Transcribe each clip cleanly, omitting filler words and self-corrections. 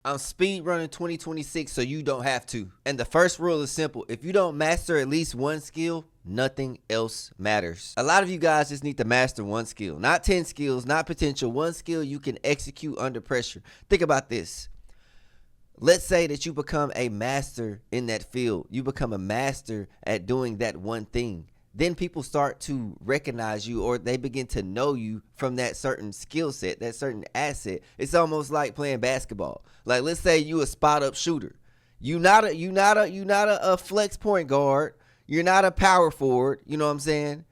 I'm speed running 2026 so you don't have to. And the first rule is simple. If you don't master at least one skill, nothing else matters. A lot of you guys just need to master one skill. Not 10 skills, not potential. One skill you can execute under pressure. Think about this. Let's say that you become a master in that field. You become a master at doing that one thing. Then people start to recognize you, or they begin to know you from that certain skill set, that certain asset. It's almost like playing basketball. Like, let's say you a spot up shooter. You not a flex point guard. You're not a power forward. You know what I'm saying?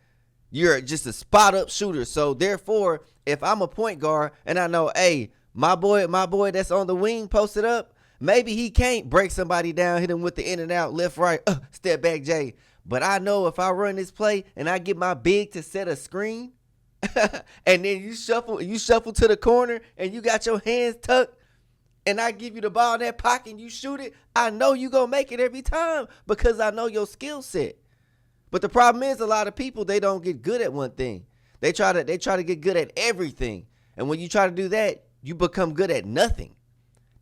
You're just a spot up shooter. So therefore, if I'm a point guard and I know, hey, my boy that's on the wing posted up, maybe he can't break somebody down, hit him with the in and out, left, right, step back, J. But I know if I run this play and I get my big to set a screen, and then you shuffle to the corner and you got your hands tucked, and I give you the ball in that pocket and you shoot it, I know you gonna make it every time because I know your skill set. But the problem is, a lot of people, they don't get good at one thing. They try to get good at everything. And when you try to do that, you become good at nothing.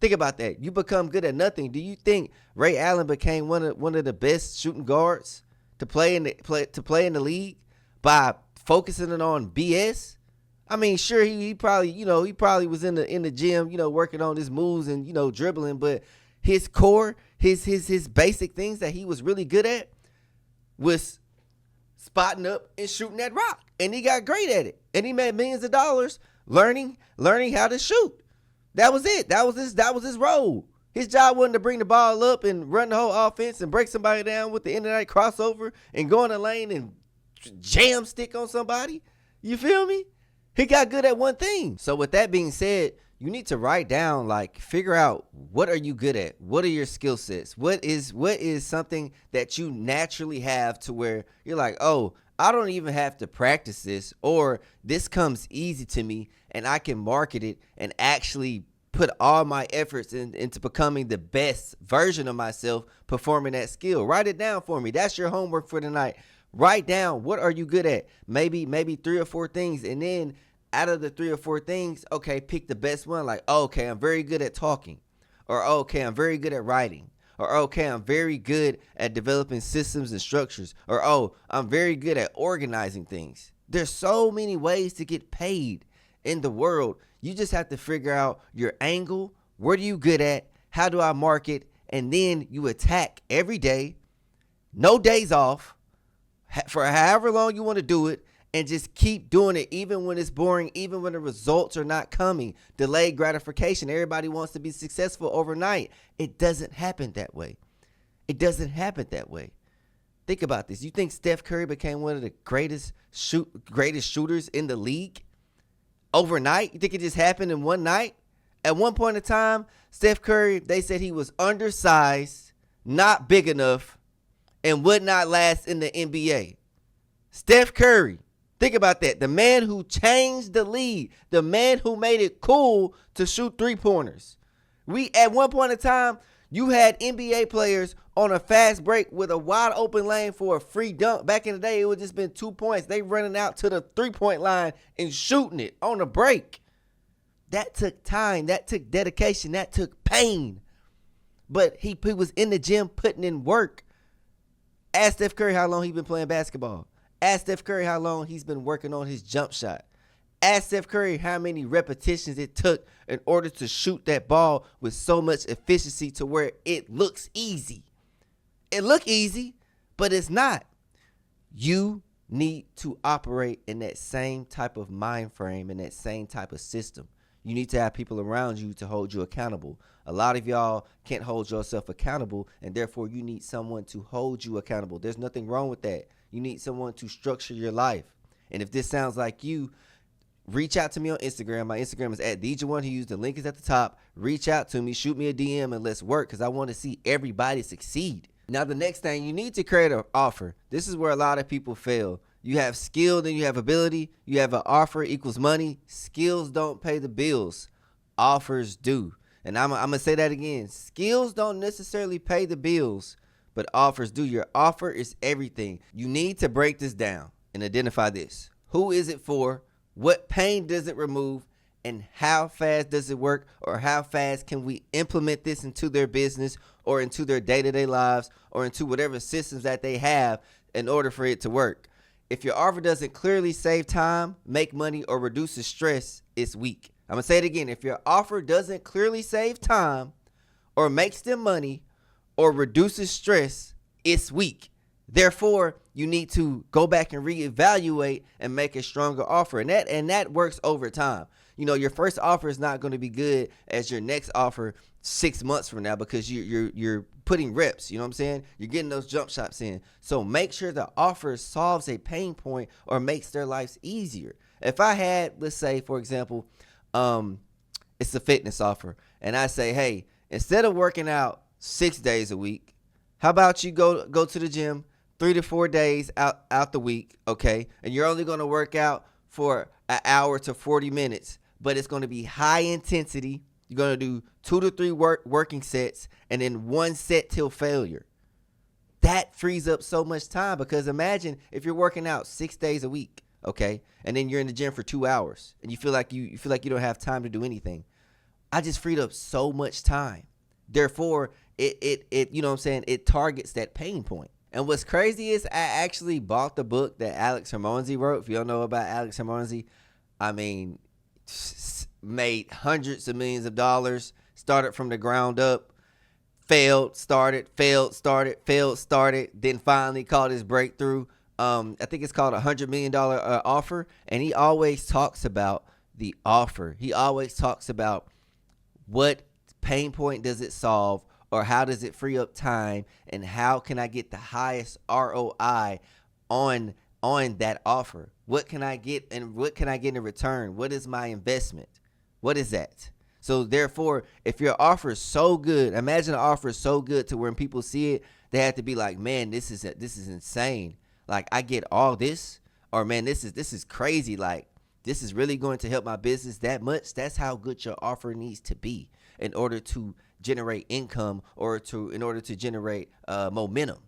Think about that. You become good at nothing. Do you think Ray Allen became one of the best shooting guards to play in the league by focusing on BS? I mean, sure, he probably was in the gym, working on his moves and dribbling, but his core, his basic things that he was really good at was spotting up and shooting that rock, and he got great at it, and he made millions of dollars learning how to shoot. That was it. That was his role. His job wasn't to bring the ball up and run the whole offense and break somebody down with the internet crossover and go in the lane and jam stick on somebody. You feel me? He got good at one thing. So with that being said, you need to write down, figure out, what are you good at? What are your skill sets? What is something that you naturally have to where you're like, oh, I don't even have to practice this, or this comes easy to me and I can market it and actually put all my efforts into becoming the best version of myself performing that skill. Write it down for me. That's your homework for tonight. Write down, what are you good at? Maybe 3 or 4 things, and then out of the 3 or 4 things, okay, pick the best one. Like, okay, I'm very good at talking, or okay, I'm very good at writing, or okay, I'm very good at developing systems and structures, or oh, I'm very good at organizing things. There's so many ways to get paid in the world. You just have to figure out your angle. What are you good at? How do I market? And then you attack every day, no days off, for however long you want to do it, and just keep doing it even when it's boring, even when the results are not coming. Delayed gratification. Everybody wants to be successful overnight. It doesn't happen that way. It doesn't happen that way. Think about this. You think Steph Curry became one of the greatest shooters in the league overnight? You think it just happened in one night? At one point in time, Steph Curry, they said he was undersized, not big enough, and would not last in the NBA. Steph Curry, think about that. The man who changed the league, the man who made it cool to shoot 3-pointers. At one point in time, you had NBA players on a fast break with a wide open lane for a free dunk. Back in the day, it would just been 2 points. They running out to the 3-point line and shooting it on a break. That took time. That took dedication. That took pain. But he was in the gym putting in work. Ask Steph Curry how long he's been playing basketball. Ask Steph Curry how long he's been working on his jump shot. Ask Steph Curry how many repetitions it took in order to shoot that ball with so much efficiency to where it looks easy. It look easy, but it's not. You need to operate in that same type of mind frame, in that same type of system. You need to have people around you to hold you accountable. A lot of y'all can't hold yourself accountable, and therefore you need someone to hold you accountable. There's nothing wrong with that. You need someone to structure your life. And if this sounds like you, reach out to me on Instagram. My Instagram is @DJ1Hughes. The link is at the top. Reach out to me, shoot me a DM, and let's work, because I want to see everybody succeed. Now, the next thing, you need to create an offer. This is where a lot of people fail. You have skill, then you have ability. You have an offer equals money. Skills don't pay the bills. Offers do. And I'm going to say that again. Skills don't necessarily pay the bills, but offers do. Your offer is everything. You need to break this down and identify this. Who is it for? What pain does it remove? and how fast does it work, or how fast can we implement this into their business or into their day-to-day lives or into whatever systems that they have in order for it to work. If your offer doesn't clearly save time, make money, or reduces stress, it's weak. I'm going to say it again. If your offer doesn't clearly save time or makes them money or reduces stress, it's weak. Therefore, you need to go back and reevaluate and make a stronger offer. And that works over time. You know, your first offer is not going to be good as your next offer 6 months from now, because you're putting reps, you know what I'm saying? You're getting those jump shots in. So make sure the offer solves a pain point or makes their lives easier. If I had, let's say, for example, it's a fitness offer, and I say, hey, instead of working out 6 days a week, how about you go to the gym 3 to 4 days out the week, okay? And you're only going to work out for an hour to 40 minutes, but it's going to be high intensity. You're going to do 2 to 3 working sets and then 1 set till failure. That frees up so much time, because imagine if you're working out 6 days a week, okay? And then you're in the gym for 2 hours and you feel like you don't have time to do anything. I just freed up so much time. Therefore, it you know what I'm saying, it targets that pain point. And what's crazy is I actually bought the book that Alex Hormozi wrote. If you don't know about Alex Hormozi, I mean, made hundreds of millions of dollars, started from the ground up, failed, started, then finally caught his breakthrough. I think it's called $100 million offer. And he always talks about the offer. He always talks about what pain point does it solve, or how does it free up time, and how can I get the highest ROI on that offer? What can I get, and what can I get in return? What is my investment? What is that? So therefore, if your offer is so good, imagine an offer is so good to when people see it, they have to be like, man, this is insane. Like, I get all this, or man, this is crazy. Like, this is really going to help my business that much. That's how good your offer needs to be in order to generate income, or in order to generate momentum.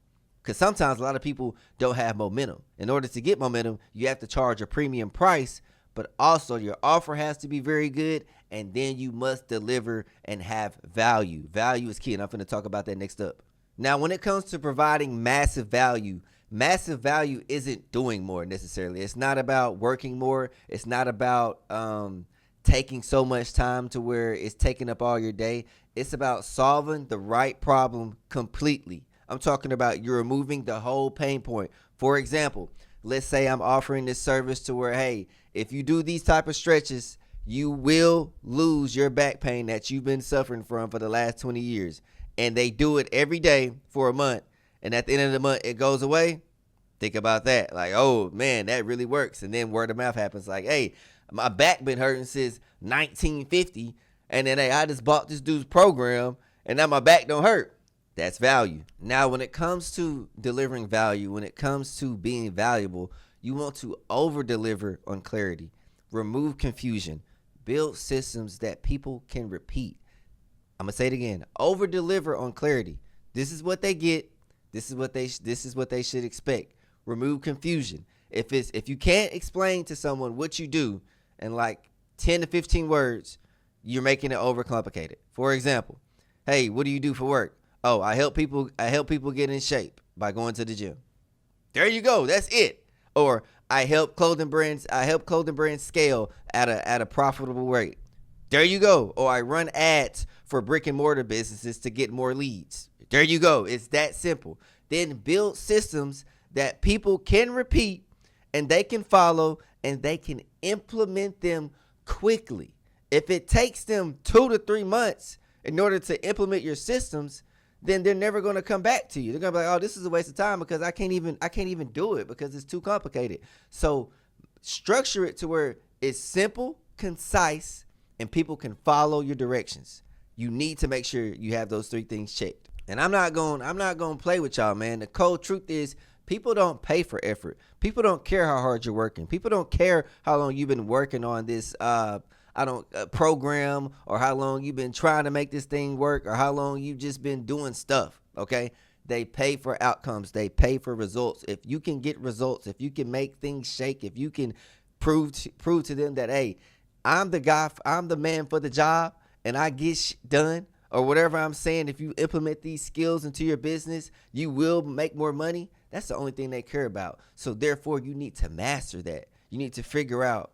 Because sometimes a lot of people don't have momentum. In order to get momentum, you have to charge a premium price, but also your offer has to be very good, and then you must deliver and have value. Value is key, and I'm going to talk about that next up. Now, when it comes to providing massive value isn't doing more necessarily. It's not about working more. It's not about taking so much time to where it's taking up all your day. It's about solving the right problem completely. I'm talking about you're removing the whole pain point. For example, let's say I'm offering this service to where, hey, if you do these type of stretches, you will lose your back pain that you've been suffering from for the last 20 years. And they do it every day for a month. And at the end of the month, it goes away. Think about that. Like, oh, man, that really works. And then word of mouth happens like, hey, my back been hurting since 1950. And then, hey, I just bought this dude's program, and now my back don't hurt. That's value. Now, when it comes to delivering value, when it comes to being valuable, you want to over-deliver on clarity. Remove confusion. Build systems that people can repeat. I'm going to say it again. Over-deliver on clarity. This is what they get. This is what they should expect. Remove confusion. If you can't explain to someone what you do in like 10 to 15 words, you're making it overcomplicated. For example, hey, what do you do for work? Oh, I help people get in shape by going to the gym. There you go. That's it. Or I help clothing brands scale at a profitable rate. There you go. Or I run ads for brick and mortar businesses to get more leads. There you go. It's that simple. Then build systems that people can repeat and they can follow and they can implement them quickly. If it takes them 2 to 3 months in order to implement your systems, then they're never going to come back to you. They're going to be like, oh, this is a waste of time because I can't even do it because it's too complicated. So structure it to where it's simple, concise, and people can follow your directions. You need to make sure you have those 3 things checked. And I'm not going to play with y'all, man. The cold truth is people don't pay for effort. People don't care how hard you're working. People don't care how long you've been working on this program, or how long you've been trying to make this thing work, or how long you've just been doing stuff, okay? They pay for outcomes. They pay for results. If you can get results, if you can make things shake, if you can prove to them that, hey, I'm the guy, I'm the man for the job, and I get done, or whatever I'm saying, if you implement these skills into your business, you will make more money. That's the only thing they care about. So therefore, you need to master that. You need to figure out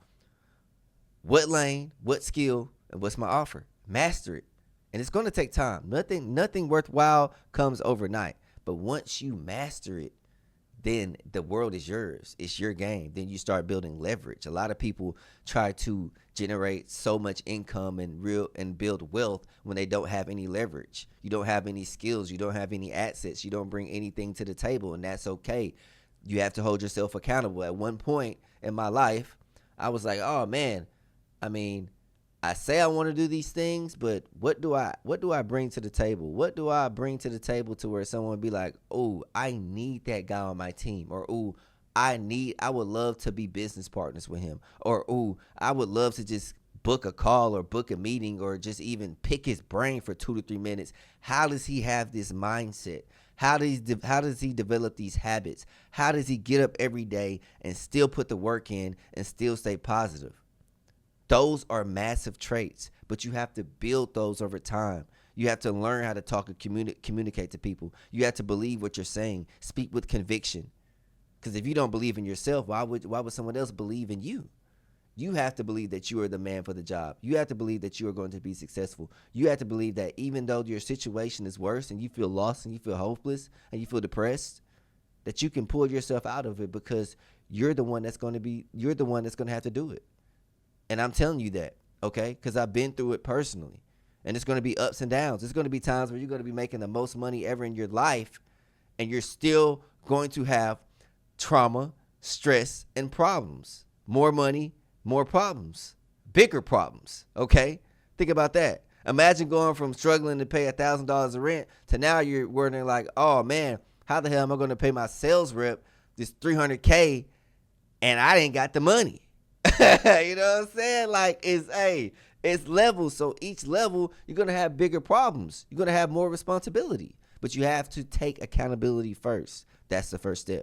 what lane, what skill, and what's my offer. Master it. And it's going to take time. Nothing worthwhile comes overnight. But once you master it, then the world is yours. It's your game. Then you start building leverage. A lot of people try to generate so much income and build wealth when they don't have any leverage. You don't have any skills. You don't have any assets. You don't bring anything to the table, and that's okay. You have to hold yourself accountable. At one point in my life, I was like, oh man, I mean, I say I want to do these things, but what do I bring to the table? What do I bring to the table to where someone would be like, oh, I need that guy on my team, or oh, I would love to be business partners with him, or oh, I would love to just book a call or book a meeting or just even pick his brain for 2 to 3 minutes. How does he have this mindset? How does he develop these habits? How does he get up every day and still put the work in and still stay positive? Those are massive traits, but you have to build those over time. You have to learn how to talk and communicate to people. You have to believe what you're saying. Speak with conviction. Because if you don't believe in yourself, why would someone else believe in you? You have to believe that you are the man for the job. You have to believe that you are going to be successful. You have to believe that even though your situation is worse and you feel lost and you feel hopeless and you feel depressed, that you can pull yourself out of it because you're the one that's going to have to do it. And I'm telling you that, okay? Because I've been through it personally. And it's going to be ups and downs. There's going to be times where you're going to be making the most money ever in your life, and you're still going to have trauma, stress, and problems. More money, more problems, bigger problems, okay? Think about that. Imagine going from struggling to pay $1,000 of rent to now you're wondering like, oh, man, how the hell am I going to pay my sales rep this $300K and I didn't got the money? You know what I'm saying? Like, it's levels. So each level, you're going to have bigger problems. You're going to have more responsibility. But you have to take accountability first. That's the first step.